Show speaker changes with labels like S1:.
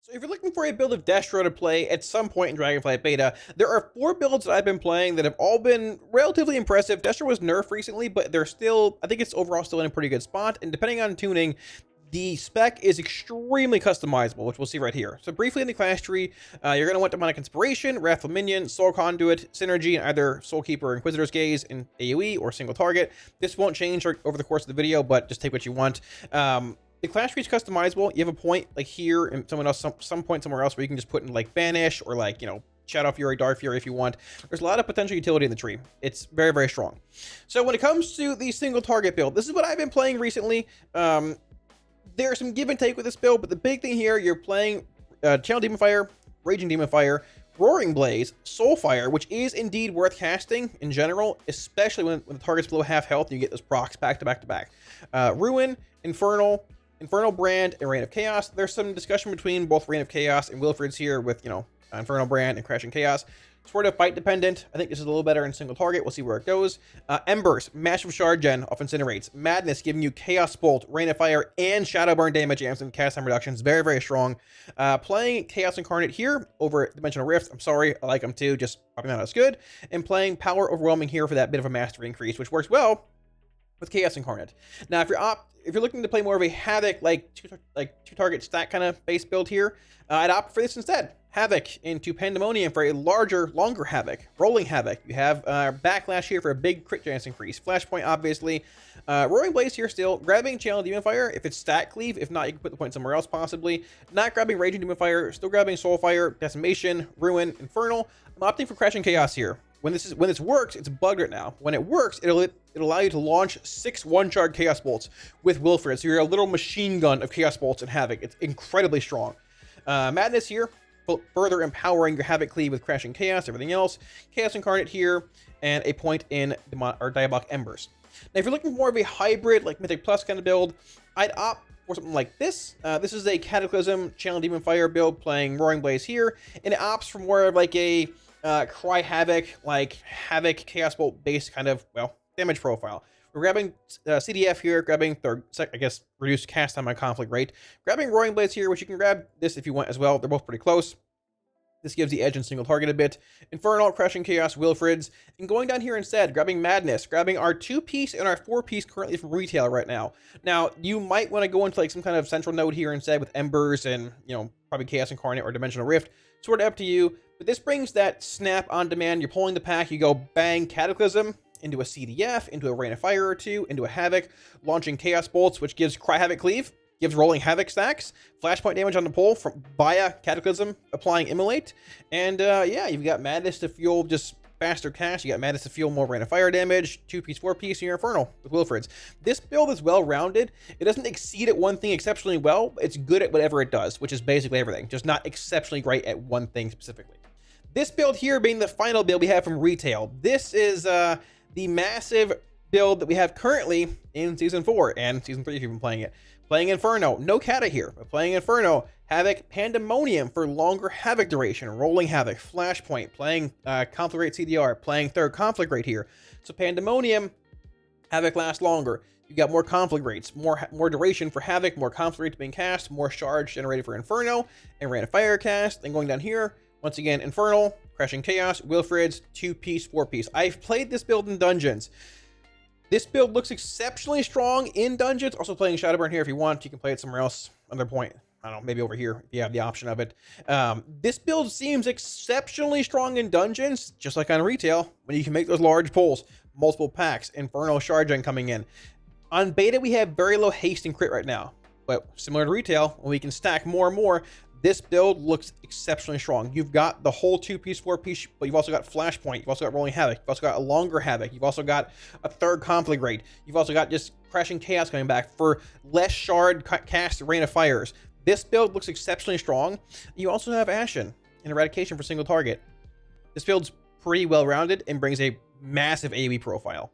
S1: So if you're looking for a build of Destro to play at some point in Dragonflight Beta, there are 4 builds that I've been playing that have all been relatively impressive. Destro was nerfed recently, but they're still, I think it's overall still in a pretty good spot, and depending on tuning, the spec is extremely customizable, which we'll see right here. So briefly in the class tree, you're going to want Demonic Inspiration, Wrathful Minion, Soul Conduit, Synergy, and either Soul Keeper or Inquisitor's Gaze in AoE or single target. This won't change over the course of the video, but just take what you want. The class tree is customizable. You have a point like here and someone else, some point somewhere else where you can just put in like Banish or like, Shadow Fury, Dark Fury if you want. There's a lot of potential utility in the tree. It's very, very strong. So when it comes to the single target build, this is what I've been playing recently. There's some give and take with this build, but the big thing here, you're playing Channel Demon Fire, Raging Demon Fire, Roaring Blaze, Soulfire, which is indeed worth casting in general, especially when the target's below half health and you get those procs back to back to back. Ruin, Infernal Brand, and Reign of Chaos. There's some discussion between both Reign of Chaos and Wilfred's here with, Infernal Brand and Crashing Chaos. Sort of fight dependent. I think this is a little better in single target. We'll see where it goes. Embers, Massive Shard Gen off Incinerates. Madness giving you Chaos Bolt, Rain of Fire, and Shadow Burn damage and some cast time reductions. Very, very strong. Playing Chaos Incarnate here over Dimensional Rift. I'm sorry, I like them too, just probably not as good. And playing Power Overwhelming here for that bit of a mastery increase, which works well with Chaos Incarnate. Now, if you're looking to play more of a Havoc, like two target stack kind of base build here, I'd opt for this instead. Havoc into Pandemonium for a longer Havoc. Rolling Havoc. You have Backlash here for a big crit chance increase. Flashpoint, obviously. Roaring Blaze here still. Grabbing Channel Demon Fire if it's stat cleave. If not, you can put the point somewhere else possibly. Not grabbing Raging Demon Fire. Still grabbing Soulfire, Decimation, Ruin, Infernal. I'm opting for Crashing Chaos here. When this works, it's bugged right now. When it works, it'll allow you to launch 6 one-shard Chaos Bolts with Wilfred. So you're a little machine gun of Chaos Bolts and Havoc. It's incredibly strong. Madness here, further empowering your Havoc cleave with Crashing Chaos, everything else. Chaos Incarnate here, and a point in Diabolic Embers. Now, if you're looking for more of a hybrid, like Mythic Plus kind of build, I'd opt for something like this. This is a Cataclysm Channel Demon Fire build playing Roaring Blaze here, and it opts for more of like a Cry Havoc, like Havoc Chaos Bolt based kind of, damage profile. We're grabbing CDF here, grabbing reduced cast time on conflict rate. Grabbing Roaring Blades here, which you can grab this if you want as well. They're both pretty close. This gives the edge in single target a bit. Infernal, Crashing Chaos, Wilfred's. And going down here instead, grabbing Madness, grabbing our 2-piece and our 4-piece currently from retail right now. Now, you might want to go into like some kind of central node here instead with Embers and, probably Chaos Incarnate or Dimensional Rift. Sort of up to you. But this brings that snap on demand. You're pulling the pack, you go bang, Cataclysm, into a CDF, into a Rain of Fire or 2, into a Havoc, launching Chaos Bolts, which gives Cry Havoc Cleave, gives Rolling Havoc stacks, Flashpoint damage on the pull from via Cataclysm, applying Immolate, and you've got Madness to fuel just faster cast, you got Madness to fuel more Rain of Fire damage, 2-piece, 4-piece, and your Infernal with Wilfred's. This build is well-rounded. It doesn't exceed at one thing exceptionally well, but it's good at whatever it does, which is basically everything, just not exceptionally great at one thing specifically. This build here being the final build we have from retail. This is the massive build that we have currently in Season 4 and Season 3 if you've been playing it. Playing Inferno, no Kata here, but playing Inferno, Havoc, Pandemonium for longer Havoc duration, Rolling Havoc, Flashpoint, playing Conflict Rate CDR, playing third Conflict Rate here. So Pandemonium, Havoc lasts longer. You got more conflict rates, more duration for Havoc, more conflict rates being cast, more charge generated for Inferno, and Rain of Fire cast. Then going down here, once again, Infernal, Crashing Chaos, Wilfred's, 2-piece, 4-piece. I've played this build in dungeons. This build looks exceptionally strong in dungeons. Also playing Shadowburn here if you want. You can play it somewhere else. Another point. I don't know, maybe over here if you have the option of it. This build seems exceptionally strong in dungeons, just like on retail, when you can make those large pulls. Multiple packs, Inferno Shard Gen coming in. On beta, we have very low haste and crit right now. But similar to retail, when we can stack more and more, this build looks exceptionally strong. You've got the whole 2-piece, 4-piece, but you've also got Flashpoint. You've also got Rolling Havoc. You've also got a longer Havoc. You've also got a third Conflict Rate. You've also got just Crashing Chaos coming back for less shard cast Rain of Fires. This build looks exceptionally strong. You also have Ashen and Eradication for single target. This build's pretty well-rounded and brings a massive AoE profile.